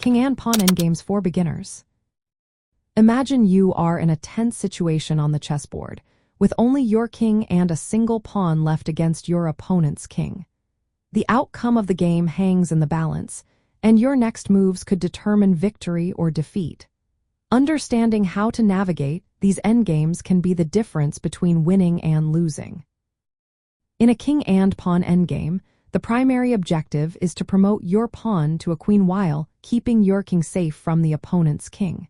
King and Pawn Endgames for Beginners. Imagine you are in a tense situation on the chessboard, with only your king and a single pawn left against your opponent's king. The outcome of the game hangs in the balance, and your next moves could determine victory or defeat. Understanding how to navigate these endgames can be the difference between winning and losing. In a king and pawn endgame, the primary objective is to promote your pawn to a queen while keeping your king safe from the opponent's king.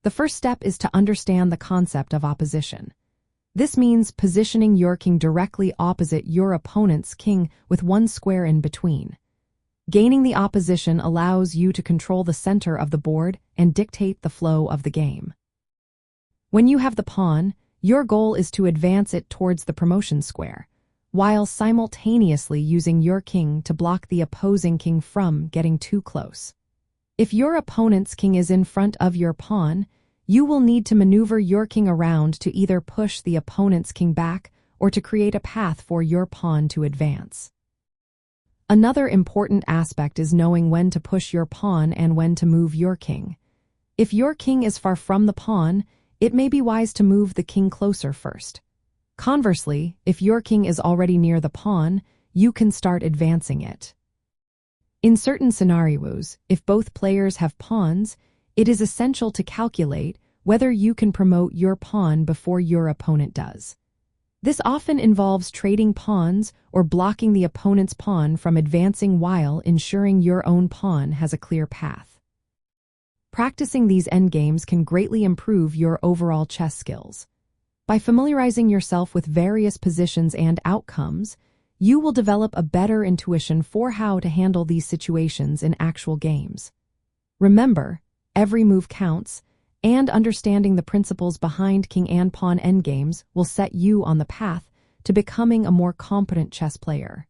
The first step is to understand the concept of opposition. This means positioning your king directly opposite your opponent's king with one square in between. Gaining the opposition allows you to control the center of the board and dictate the flow of the game. When you have the pawn, your goal is to advance it towards the promotion square, while simultaneously using your king to block the opposing king from getting too close. If your opponent's king is in front of your pawn, you will need to maneuver your king around to either push the opponent's king back or to create a path for your pawn to advance. Another important aspect is knowing when to push your pawn and when to move your king. If your king is far from the pawn, it may be wise to move the king closer first. Conversely, if your king is already near the pawn, you can start advancing it. In certain scenarios, if both players have pawns, it is essential to calculate whether you can promote your pawn before your opponent does. This often involves trading pawns or blocking the opponent's pawn from advancing while ensuring your own pawn has a clear path. Practicing these endgames can greatly improve your overall chess skills. By familiarizing yourself with various positions and outcomes, you will develop a better intuition for how to handle these situations in actual games. Remember, every move counts, and understanding the principles behind king and pawn endgames will set you on the path to becoming a more competent chess player.